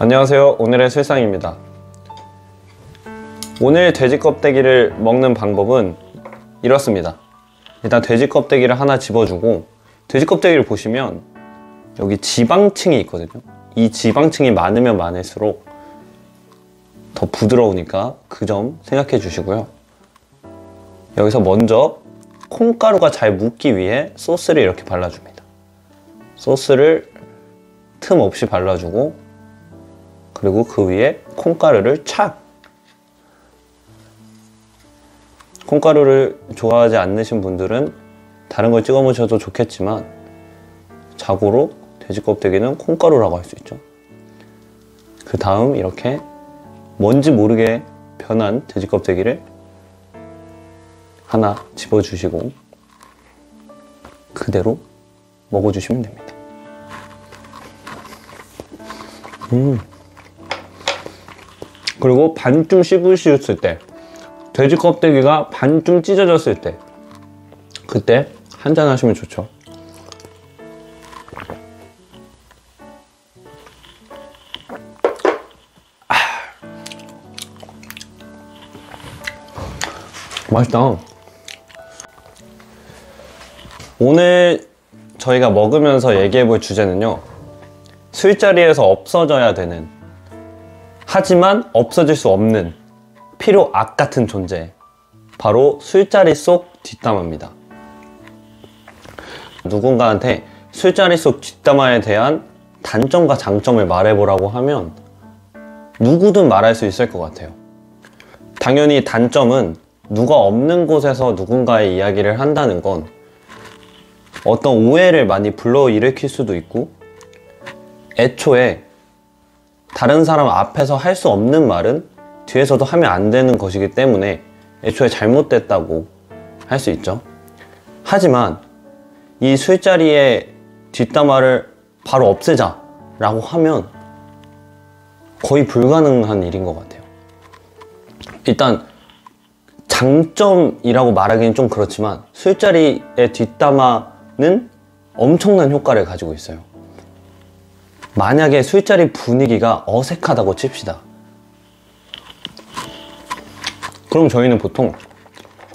안녕하세요. 오늘의 술상입니다. 오늘 돼지 껍데기를 먹는 방법은 이렇습니다. 일단 돼지 껍데기를 하나 집어주고, 돼지 껍데기를 보시면 여기 지방층이 있거든요. 이 지방층이 많으면 많을수록 더 부드러우니까 그 점 생각해 주시고요. 여기서 먼저 콩가루가 잘 묻기 위해 소스를 이렇게 발라줍니다. 소스를 틈 없이 발라주고, 그리고 그 위에 콩가루를 착! 콩가루를 좋아하지 않으신 분들은 다른 걸 찍어 먹으셔도 좋겠지만, 자고로 돼지 껍데기는 콩가루라고 할 수 있죠. 그 다음 이렇게 뭔지 모르게 변한 돼지 껍데기를 하나 집어주시고 그대로 먹어주시면 됩니다. 그리고 반쯤 씹으셨을 때, 돼지 껍데기가 반쯤 찢어졌을 때, 그때 한잔 하시면 좋죠. 맛있다. 오늘 저희가 먹으면서 얘기해볼 주제는요, 술자리에서 없어져야 되는, 하지만 없어질 수 없는 필요 악 같은 존재, 바로 술자리 속 뒷담화입니다. 누군가한테 술자리 속 뒷담화에 대한 단점과 장점을 말해보라고 하면 누구든 말할 수 있을 것 같아요. 당연히 단점은 누가 없는 곳에서 누군가의 이야기를 한다는 건 어떤 오해를 많이 불러일으킬 수도 있고, 애초에 다른 사람 앞에서 할 수 없는 말은 뒤에서도 하면 안 되는 것이기 때문에 애초에 잘못됐다고 할 수 있죠. 하지만 이 술자리의 뒷담화를 바로 없애자 라고 하면 거의 불가능한 일인 것 같아요. 일단 장점이라고 말하기는 좀 그렇지만, 술자리의 뒷담화는 엄청난 효과를 가지고 있어요. 만약에 술자리 분위기가 어색하다고 칩시다. 그럼 저희는 보통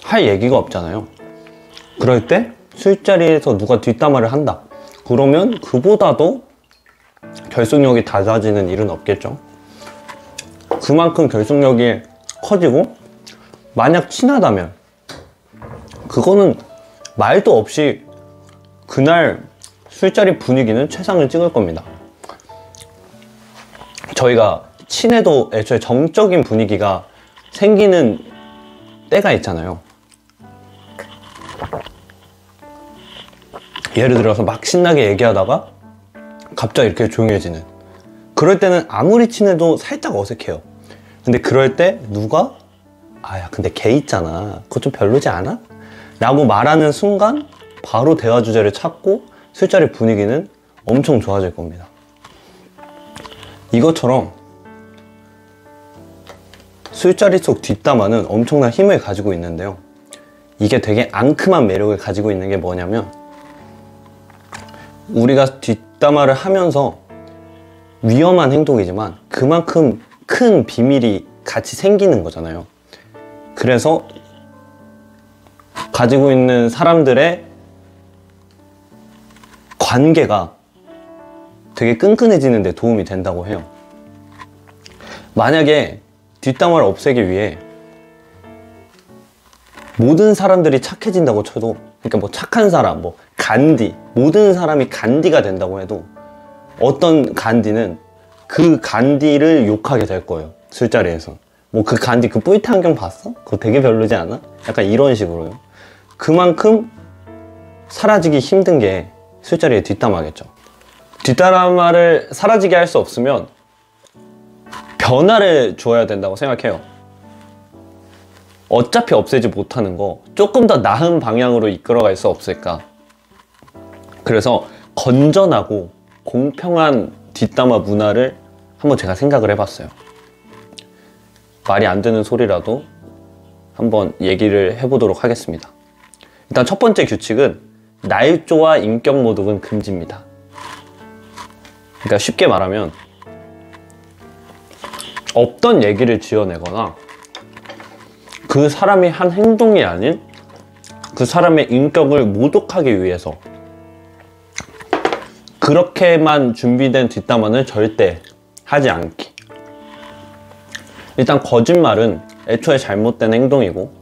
할 얘기가 없잖아요. 그럴 때 술자리에서 누가 뒷담화를 한다, 그러면 그보다도 결속력이 낮아지는 일은 없겠죠. 그만큼 결속력이 커지고, 만약 친하다면 그거는 말도 없이 그날 술자리 분위기는 최상을 찍을 겁니다. 저희가 친해도 애초에 정적인 분위기가 생기는 때가 있잖아요. 예를 들어서 막 신나게 얘기하다가 갑자기 이렇게 조용해지는, 그럴 때는 아무리 친해도 살짝 어색해요. 근데 그럴 때 누가 야 근데 걔 있잖아, 그거 좀 별로지 않아? 라고 말하는 순간 바로 대화 주제를 찾고 술자리 분위기는 엄청 좋아질 겁니다. 이것처럼 술자리 속 뒷담화는 엄청난 힘을 가지고 있는데요, 이게 되게 앙큼한 매력을 가지고 있는 게 뭐냐면, 우리가 뒷담화를 하면서 위험한 행동이지만 그만큼 큰 비밀이 같이 생기는 거잖아요. 그래서 가지고 있는 사람들의 관계가 되게 끈끈해지는 데 도움이 된다고 해요. 만약에 뒷담화를 없애기 위해 모든 사람들이 착해진다고 쳐도, 그러니까 뭐 착한 사람, 뭐 간디, 모든 사람이 간디가 된다고 해도 어떤 간디는 그 간디를 욕하게 될 거예요. 술자리에서. 뭐 그 간디 그 뿌이트 안경 봤어? 그거 되게 별로지 않아? 약간 이런 식으로요. 그만큼 사라지기 힘든 게 술자리의 뒷담화겠죠. 뒷담화를 사라지게 할 수 없으면 변화를 주어야 된다고 생각해요. 어차피 없애지 못하는 거 조금 더 나은 방향으로 이끌어갈 수 없을까. 그래서 건전하고 공평한 뒷담화 문화를 한번 제가 생각을 해봤어요. 말이 안 되는 소리라도 한번 얘기를 해보도록 하겠습니다. 일단 첫 번째 규칙은 날조와 인격 모독은 금지입니다. 그러니까 쉽게 말하면 없던 얘기를 지어내거나 그 사람이 한 행동이 아닌 그 사람의 인격을 모독하기 위해서 그렇게만 준비된 뒷담화는 절대 하지 않기. 일단 거짓말은 애초에 잘못된 행동이고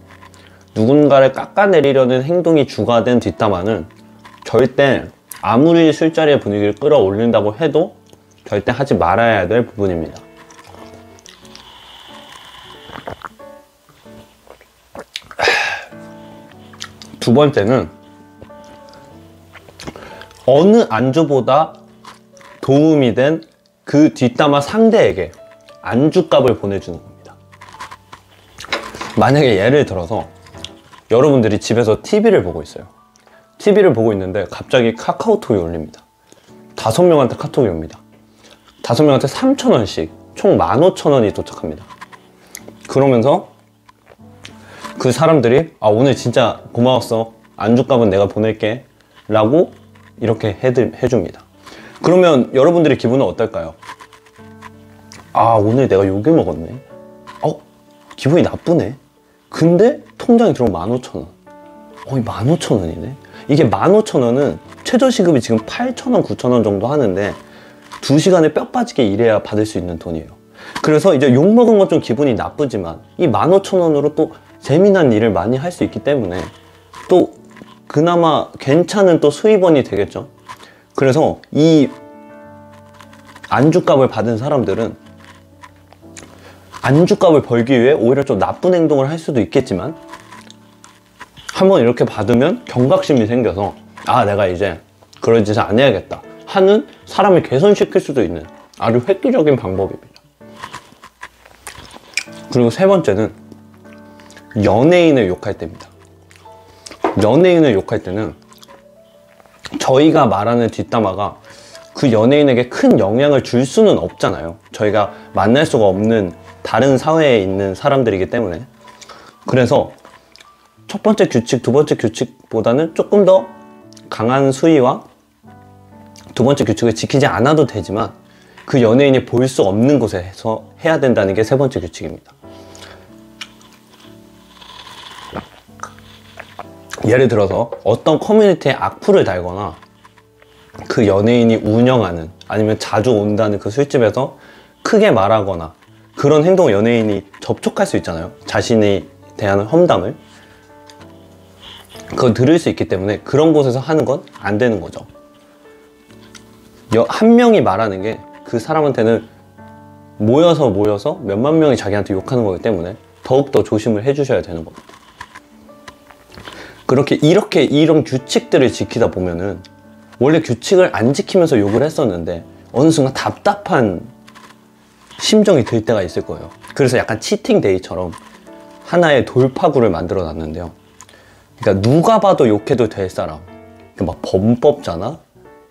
누군가를 깎아내리려는 행동이 주가 된 뒷담화는 절대 아무리 술자리의 분위기를 끌어올린다고 해도 절대 하지 말아야 될 부분입니다. 두 번째는 어느 안주보다 도움이 된 그 뒷담화 상대에게 안주값을 보내주는 겁니다. 만약에 예를 들어서 여러분들이 집에서 TV를 보고 있어요. TV를 보고 있는데 갑자기 카카오톡이 올립니다. 5명한테 카톡이 옵니다. 5명한테 3,000원씩 총 15,000원이 도착합니다. 그러면서 그 사람들이 오늘 진짜 고마웠어, 안주값은 내가 보낼게 라고 이렇게 해줍니다. 그러면 여러분들의 기분은 어떨까요? 오늘 내가 욕을 먹었네. 기분이 나쁘네. 근데 통장에 들어오면 15,000원. 이 15,000원이네. 이게 15,000원은 최저시급이 지금 8,000원, 9,000원 정도 하는데 2시간을 뼈 빠지게 일해야 받을 수 있는 돈이에요. 그래서 이제 욕먹은 건 좀 기분이 나쁘지만 이 15,000원으로 또 재미난 일을 많이 할 수 있기 때문에 또 그나마 괜찮은 또 수입원이 되겠죠. 그래서 이 안주값을 받은 사람들은 안주값을 벌기 위해 오히려 좀 나쁜 행동을 할 수도 있겠지만 한번 이렇게 받으면 경각심이 생겨서 내가 이제 그런 짓을 안 해야겠다 하는 사람을 개선시킬 수도 있는 아주 획기적인 방법입니다. 그리고 세 번째는 연예인을 욕할 때입니다. 연예인을 욕할 때는 저희가 말하는 뒷담화가 그 연예인에게 큰 영향을 줄 수는 없잖아요. 저희가 만날 수가 없는 다른 사회에 있는 사람들이기 때문에. 그래서 첫 번째 규칙, 두 번째 규칙보다는 조금 더 강한 수위와 두 번째 규칙을 지키지 않아도 되지만 그 연예인이 볼 수 없는 곳에서 해야 된다는 게 세 번째 규칙입니다. 예를 들어서 어떤 커뮤니티에 악플을 달거나 그 연예인이 운영하는 아니면 자주 온다는 그 술집에서 크게 말하거나 그런 행동을 연예인이 접촉할 수 있잖아요. 자신이 대한 험담을 그걸 들을 수 있기 때문에 그런 곳에서 하는 건 안 되는 거죠. 한 명이 말하는 게 그 사람한테는 모여서 몇만 명이 자기한테 욕하는 거기 때문에 더욱더 조심을 해주셔야 되는 겁니다. 이렇게 이런 규칙들을 지키다 보면은 원래 규칙을 안 지키면서 욕을 했었는데 어느 순간 답답한 심정이 들 때가 있을 거예요. 그래서 약간 치팅데이처럼 하나의 돌파구를 만들어 놨는데요. 그러니까 누가 봐도 욕해도 될 사람, 막 범법자나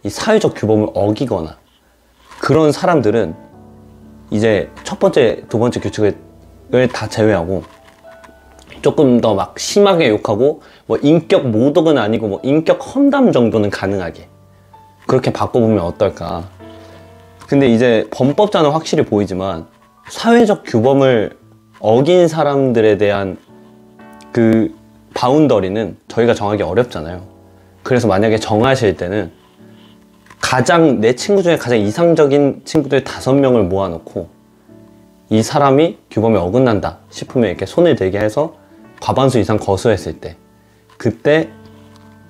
이 사회적 규범을 어기거나 그런 사람들은 이제 첫 번째, 두 번째 규칙을 다 제외하고 조금 더 막 심하게 욕하고 뭐 인격 모독은 아니고 뭐 인격 험담 정도는 가능하게 그렇게 바꿔보면 어떨까. 근데 이제 범법자는 확실히 보이지만 사회적 규범을 어긴 사람들에 대한 그 바운더리는 저희가 정하기 어렵잖아요. 그래서 만약에 정하실 때는 내 친구 중에 가장 이상적인 친구들 5명을 모아놓고 이 사람이 규범에 어긋난다 싶으면 이렇게 손을 대게 해서 과반수 이상 거수했을 때, 그때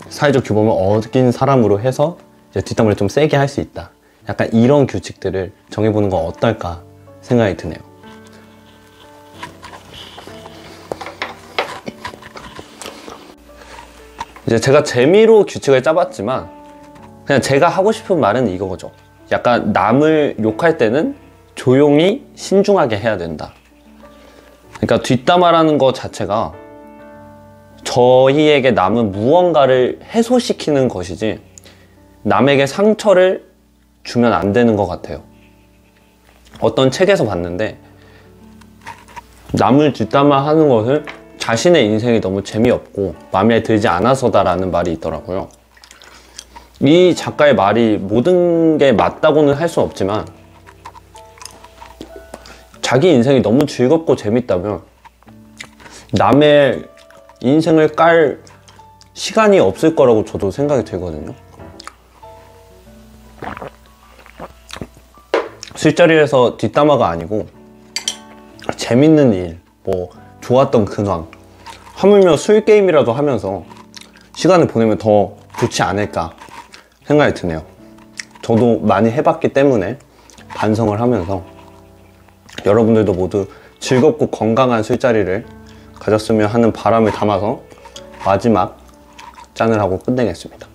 사회적 규범을 어긴 사람으로 해서 이제 뒷담화를 좀 세게 할 수 있다. 약간 이런 규칙들을 정해보는 건 어떨까 생각이 드네요. 이제 제가 재미로 규칙을 짜봤지만 그냥 제가 하고 싶은 말은 이거죠. 약간 남을 욕할 때는 조용히 신중하게 해야 된다. 그러니까 뒷담화라는 것 자체가 저희에게 남은 무언가를 해소시키는 것이지 남에게 상처를 주면 안 되는 것 같아요. 어떤 책에서 봤는데 남을 뒷담화하는 것을 자신의 인생이 너무 재미없고 마음에 들지 않아서다라는 말이 있더라고요. 이 작가의 말이 모든 게 맞다고는 할 수 없지만 자기 인생이 너무 즐겁고 재밌다면 남의 인생을 깔 시간이 없을 거라고 저도 생각이 들거든요. 술자리에서 뒷담화가 아니고 재밌는 일, 뭐 좋았던 근황, 하물며 술 게임이라도 하면서 시간을 보내면 더 좋지 않을까 생각이 드네요. 저도 많이 해봤기 때문에 반성을 하면서 여러분들도 모두 즐겁고 건강한 술자리를 가졌으면 하는 바람을 담아서 마지막 짠을 하고 끝내겠습니다.